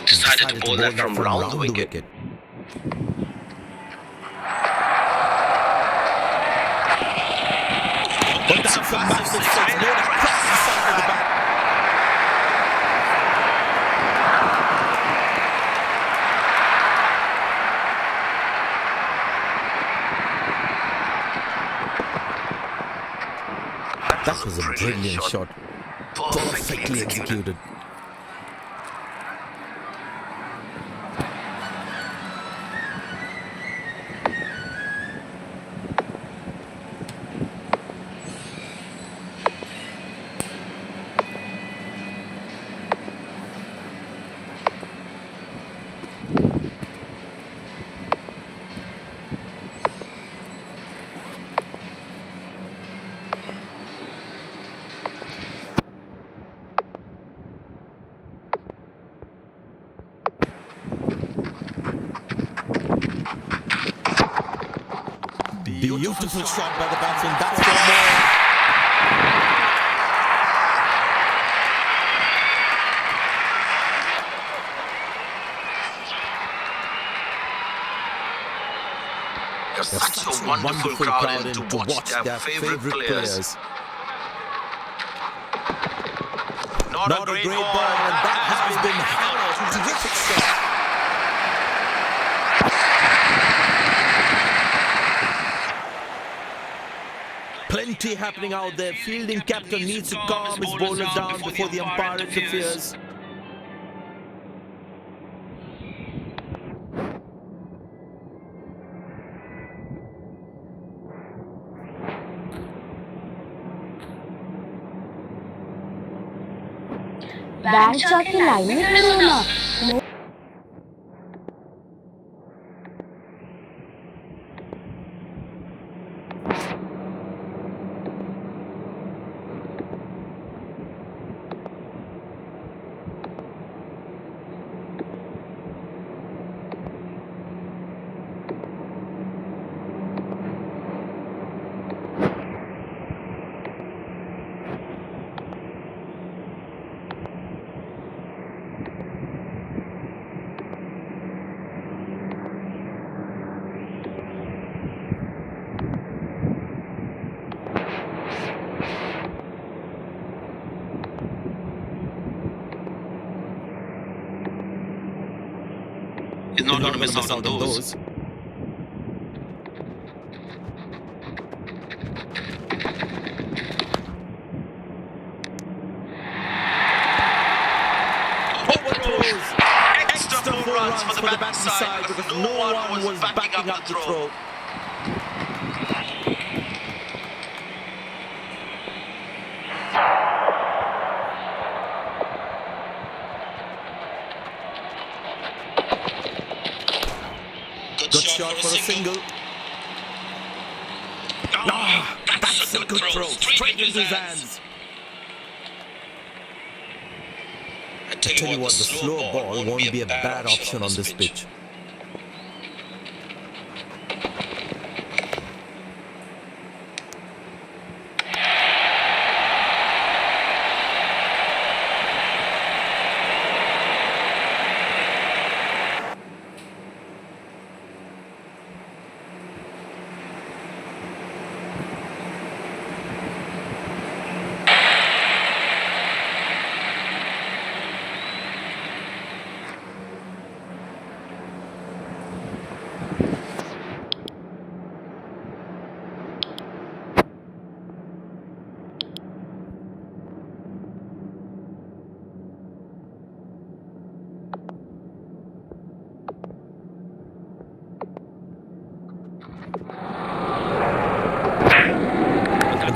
Decided to bowl that from round the wicket. But that's a massive six. Made a crafty side of the bat. That was a brilliant shot. Perfectly executed. Beautiful shot by the batsman. That's for more. There's such a wonderful crowd in to watch their favorite players. Not a great ball, and that has been hammered. Terrific shot. Plenty happening out there. Fielding captain needs to calm his bowlers down before the umpire interferes. Bank जाके line में खड़े होना। He's not going to miss out on those. Extra 4 runs for the batting side because no one was backing up the throw. Good shot for a single. That's a good throw. Straight into his hands. I tell you what, the slow ball won't be a bad option on this pitch.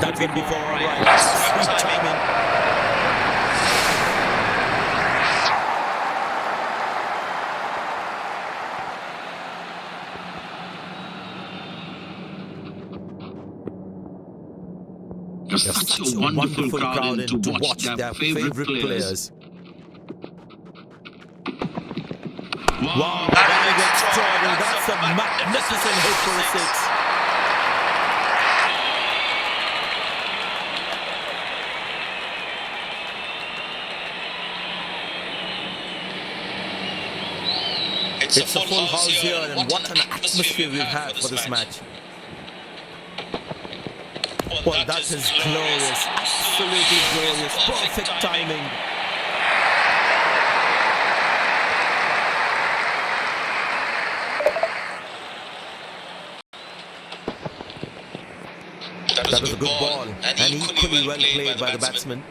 That went before, right. Sweet timing. Such a wonderful crowd in to watch their favorite players. Wow, that is extraordinary. That's a magnificent hit for a six. It's a full house here, and what an atmosphere we've had for this match. Well, that is glorious. Absolutely glorious. Perfect timing. That was a good ball, and equally well played by the batsman.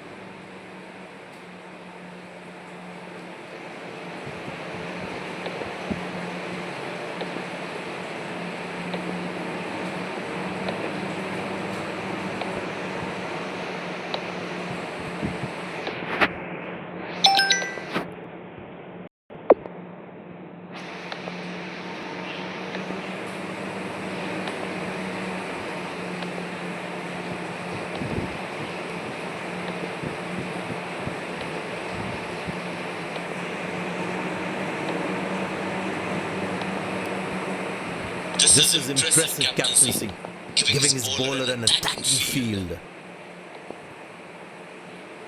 This is impressive captaincy, giving his bowler an attacking field.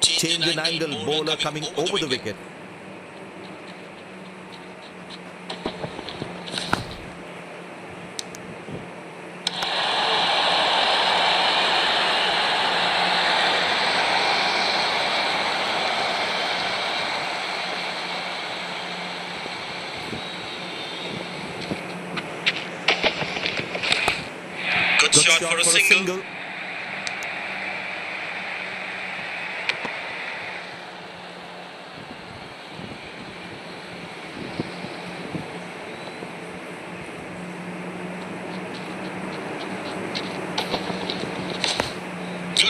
Change in angle, bowler coming over the wicket. Good shot for a single.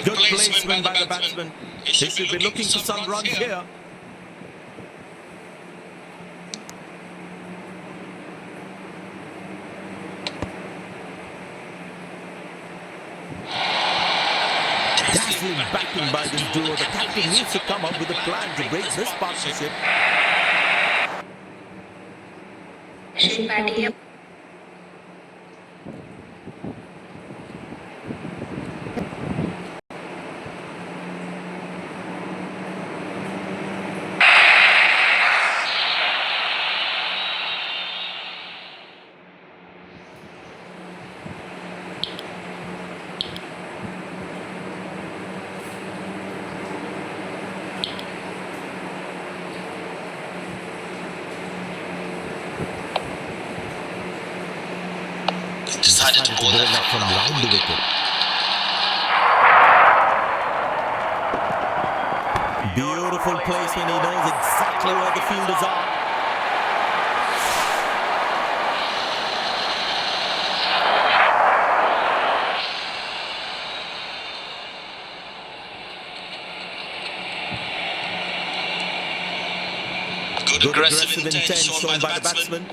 Good placement by the batsman. He should be looking for some runs here. Dazzling batting by this duo. The captain needs to come up with a plan to break this partnership. Decided to bowl that from round the wicket. Beautiful placement. He knows exactly where the fielders are. Good aggressive intent shown by the batsman.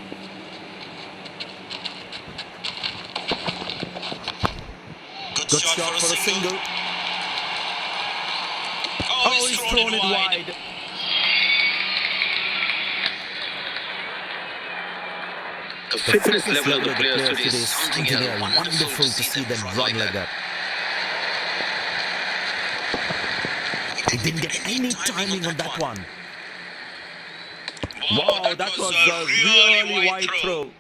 Good shot for a single. Oh, he's thrown it wide. The fitness level of the players today is something else. Wonderful to see them run like that. He didn't get any timing on that one. Wow, that was a really wide throw.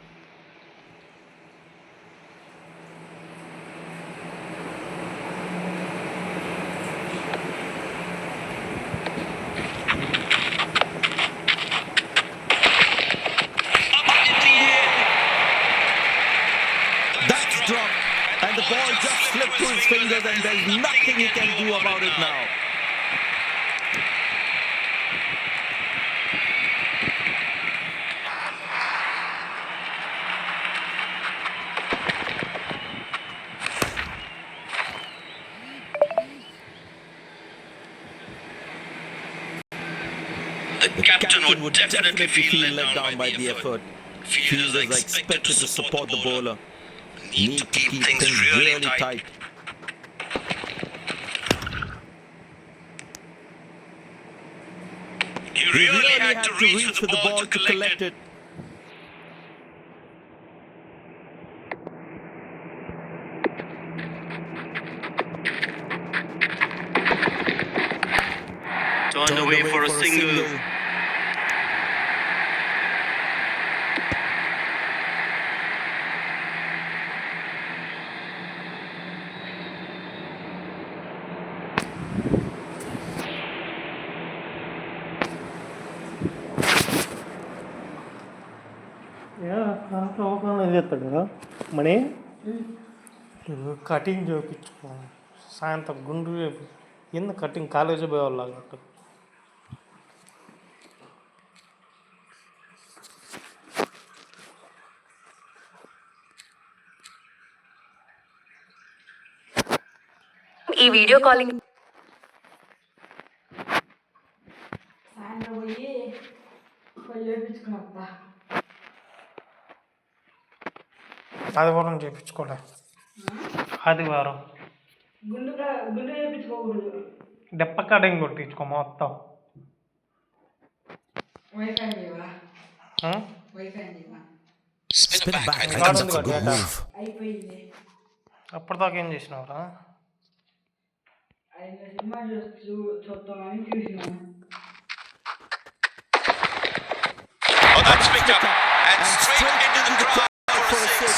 That's dropped, and the ball just slipped through his fingers, and there's nothing he can do about it now. captain would definitely feel let down by the effort. Fielders are expected to support the bowler. Need to keep things really tight. He really had to reach for the ball to collect it. Turned away for a single. చేస్తాడు మణి cutting చేయించుకో సాయంత్రం గుండు ఎందుకు cutting college పోయేవాళ్ళ ఈ video calling ఆదివారం చేయించుకోలే ఆదివారం డెప్ప cutting కొట్టించుకో మొత్తం Spin back. I think that's a good move. అప్పటిదాకా ఏం చేసినావురా Oh, that's picked up and straight into the crowd for a six.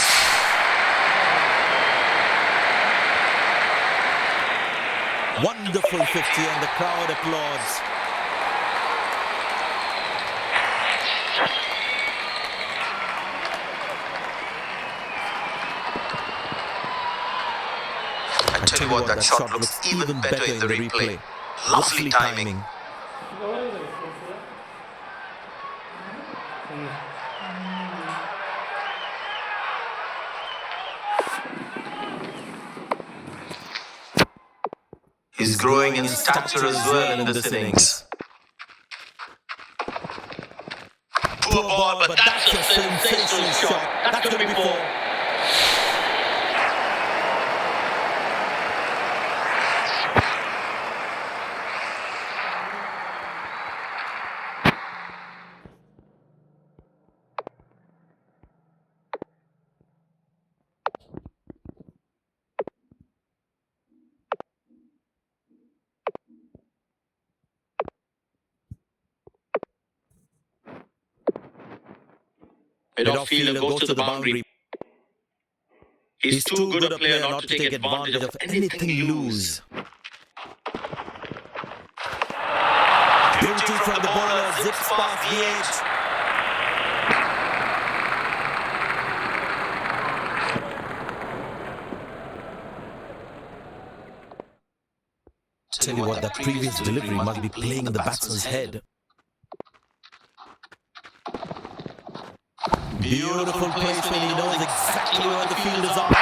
Wonderful 50 and the crowd applauds. I tell you what, that shot looks even better in the replay. Lovely timing. He's growing in stature as well in this innings. Poor ball, but that's a sensational shot. That's going to be four. Mid-off-fielder goes to the boundary. He's too good a player not to take advantage of anything loose. Beauty from the bowler, zips past the edge. Tell you what, that previous delivery must be playing in the batsman's head. Beautiful place when he knows exactly where the fielders are.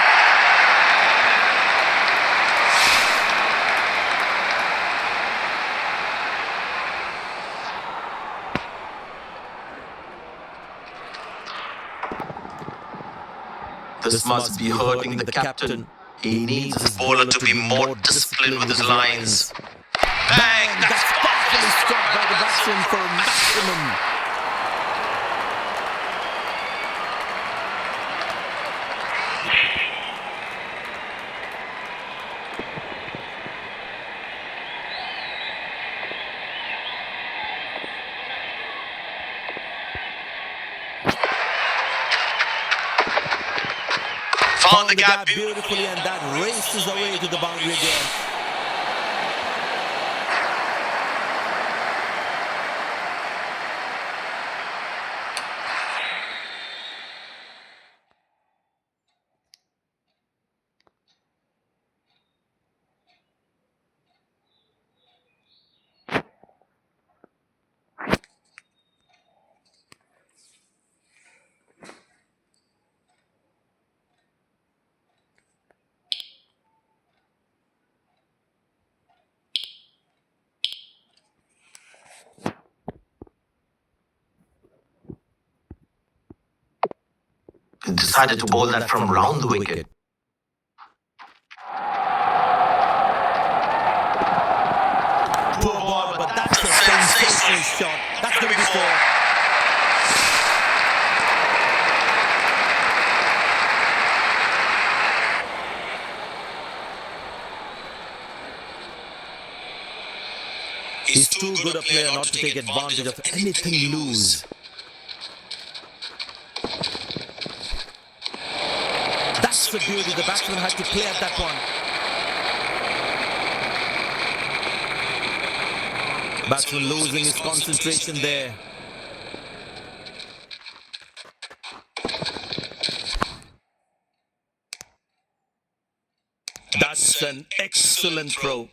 This must be hurting the captain. He needs his bowler to be more disciplined with his lines. Bang! That's Powerfully struck by the batsman for a maximum. Found the gap beautifully, and that races away to the boundary again. decided to bowl that from round the wicket. Poor ball, but that's a sensational shot. That's going to be four. He's too good a player not to take advantage of anything loose. That's the beauty. The batsman had to play at that one. Batsman losing his concentration there. That's an excellent throw.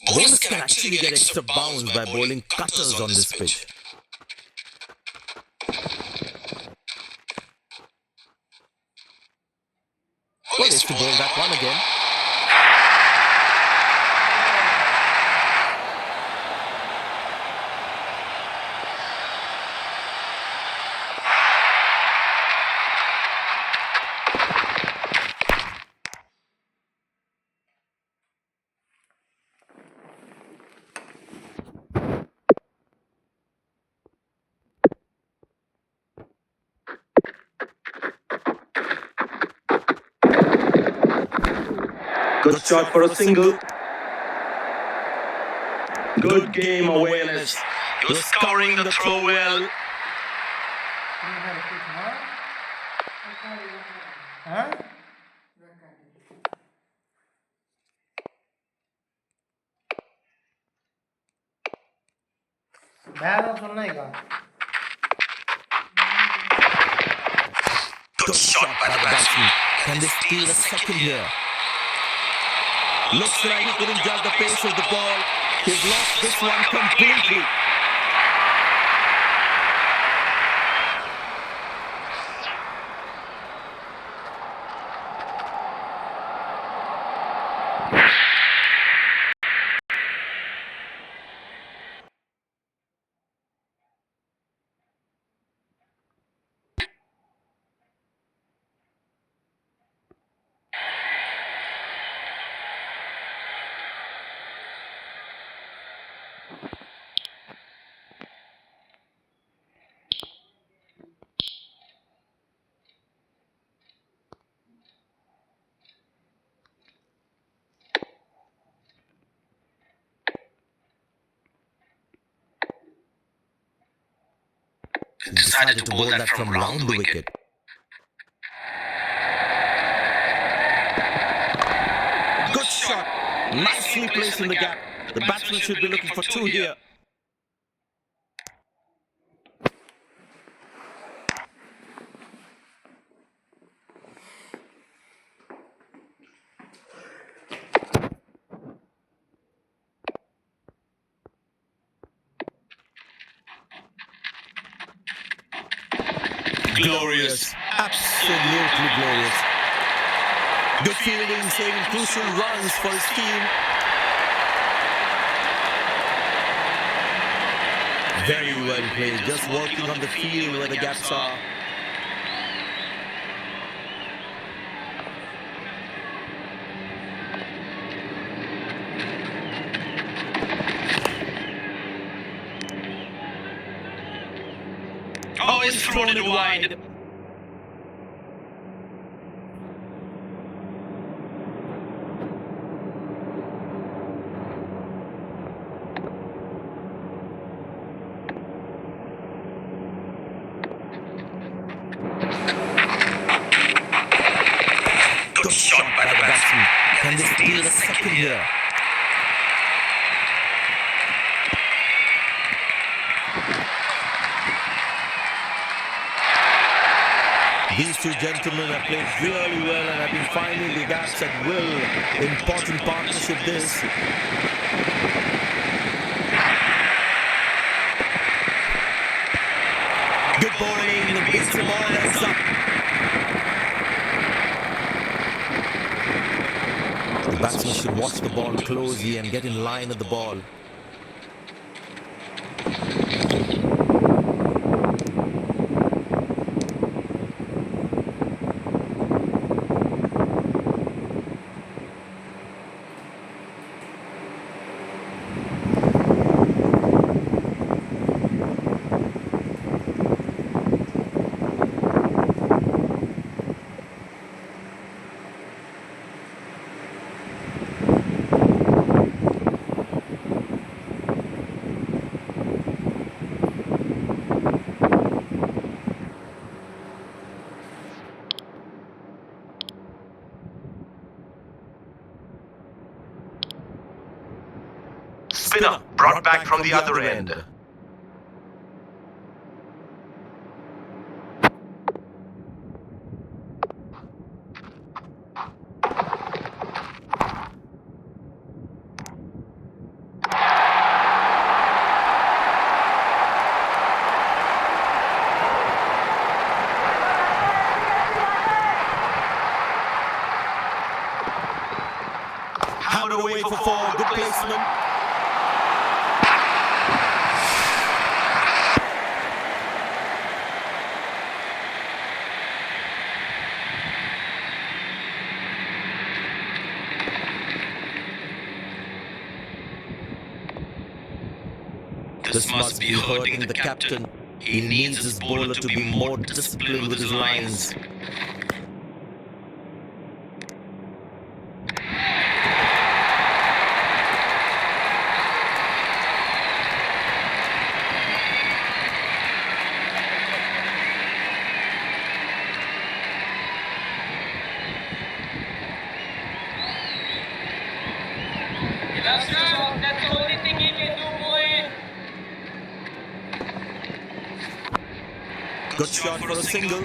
Bowlers can actually get extra bounce by bowling cutters on this pitch. Well, it's to bowl that one again. Good shot for a single. Good game awareness. You're scoring the throw well. Balance ఉన్నాయి కదా. Good shot by the batsman. Can they steal a second here? Looks like he couldn't judge the pace of the ball. He's lost this one completely. Decided to bowl that from round the wicket. Good shot. Nicely placed in the gap. The batsman should be looking for two here. Glorious. Absolutely glorious. Good fielding, saving crucial runs for his team. Very well played. Just working on the field where the gaps are. Oh, he's thrown it wide. Good shot by the batsman. Can they steal a second here? These two gentlemen have played really well and have been finding the gaps at will. Important partnership this. Good bowling, beats the ball, that's up. The batsman should watch the ball closely and get in line at the ball. Spinner brought back from the other end. Hammered away for four. Good placement. This must be hurting the captain. He needs his bowler to be more disciplined with his lines. That's the only thing he can do, boy. Good shot for a single.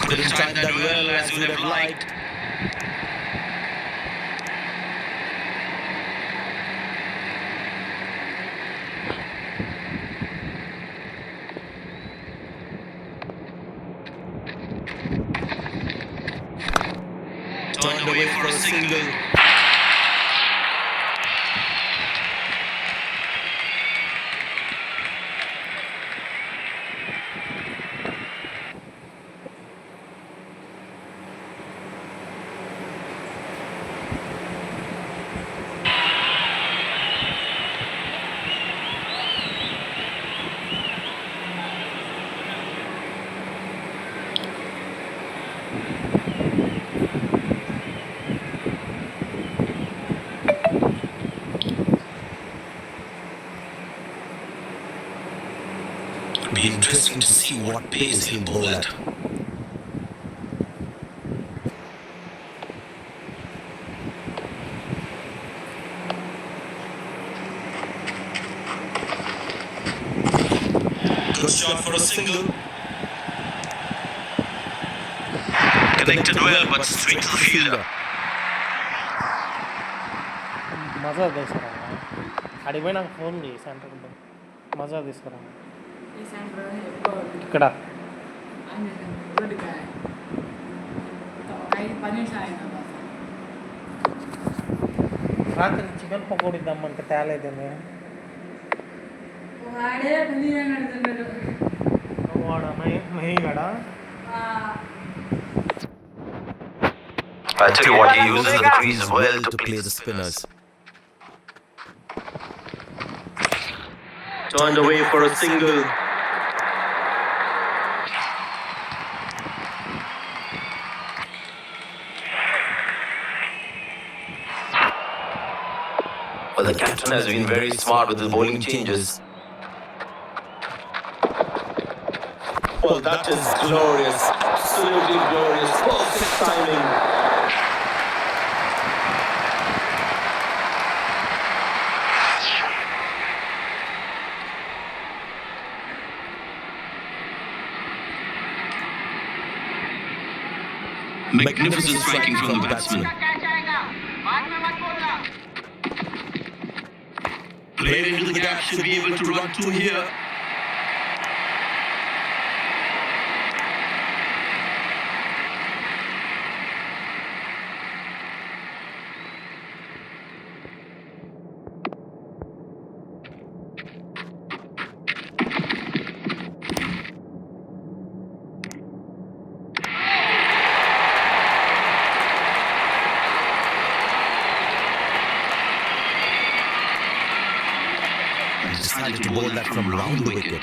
Couldn't time that well as we would have liked. Turned away for a single. Be interesting to see what pace he'll bowl at. Good shot for a single. Connected well, but straight to the fielder. మజా తీసుకురా అడిగి పోయి నాకు phone చేయి సెంటర్లో మజా తీసుకురా ఇక్కడ రాత్రి చికెన్ పకోడీ ఇద్దామంటే తేలేదండి వాడా మహిగడా I tell you what, he uses the crease well to play the spinners. Turned away for a single. Well, the captain has been very smart with his bowling changes. Well, that is glorious. Absolutely glorious. Perfect timing. Magnificent striking from the batsman. played into the gap, should be able to run two here. Decided to bowl that from round the wicket.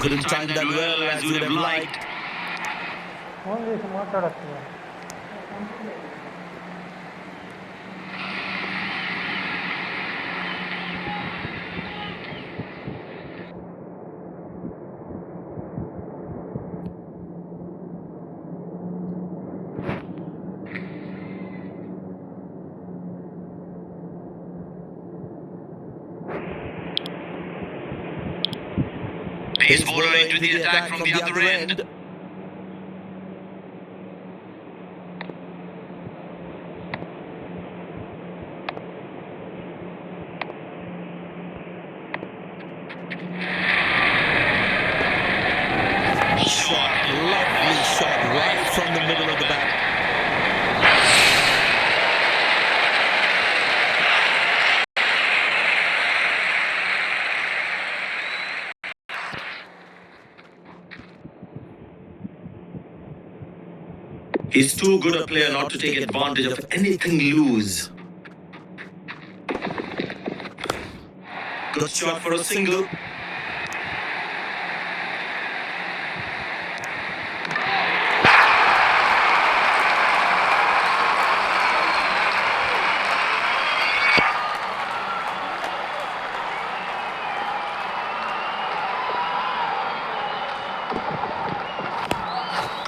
Couldn't time that well as you would have liked. Phone చేసి మాట్లాడచ్చు. Pace bowler into the attack from the other end. Lovely shot right from the middle of the bat. He's too good a player not to take advantage of anything loose. Good shot for a single.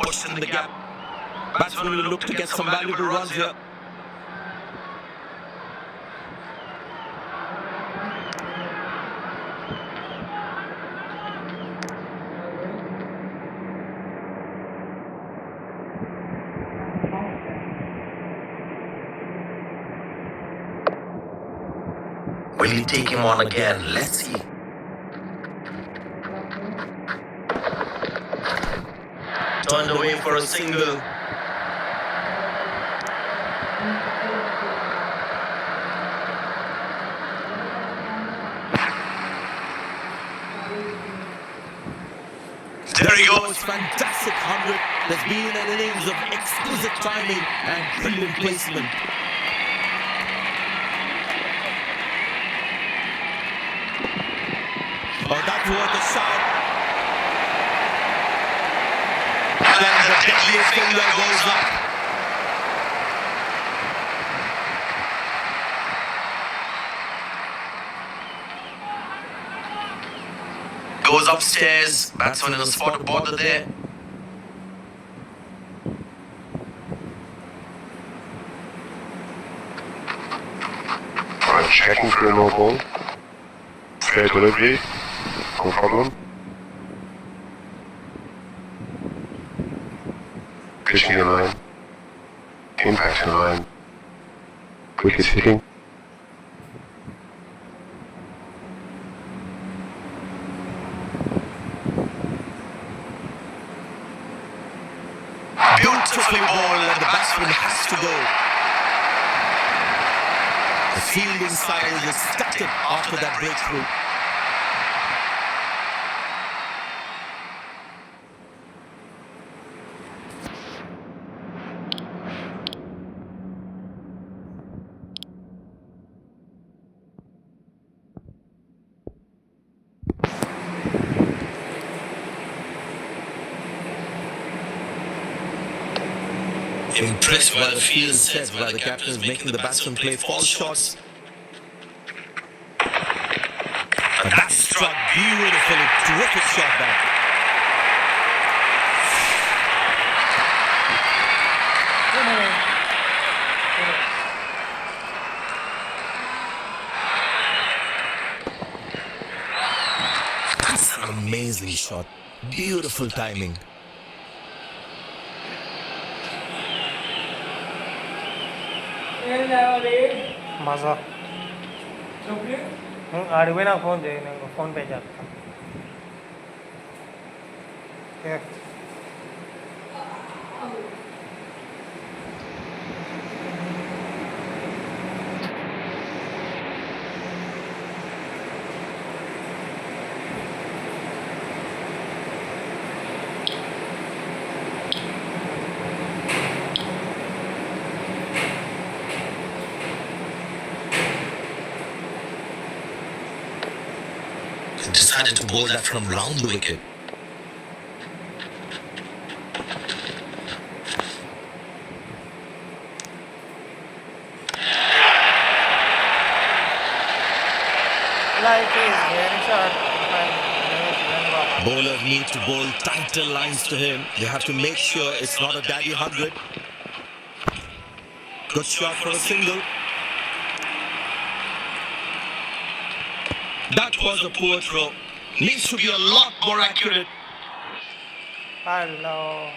Pushed in the gap. Batsman will look to get some valuable runs here. Will he take him on again? Let's see. Turned away for a single. There he goes. Fantastic 100. There's been an innings of exquisite timing and brilliant placement. Oh, that's worth a shot. And the deadly finger goes up. Goes upstairs. Batsman in a spot of bother there. I'm checking for a no ball. Fair delivery. No problem. Pitching in line. Impact in line. Wickets hitting. Beautifully bowled and the batsman has to go. The fielding side is ecstatic after that breakthrough. Impressed by the field Said while the captain is making the batsman play false shots. And that struck beautifully. Terrific shot back. That's an amazing shot. Beautiful timing. Now, మజా ఆడికి పోయి నాకు phone చేయి నేను PhonePe చేస్తాను okay Decided to bowl that from round the wicket. Life is very short. Bowlers need to bowl tighter lines to him. They have to make sure it's not a daddy 100. Good shot for a single. That was a poor throw. Needs to be a lot more accurate. Hello.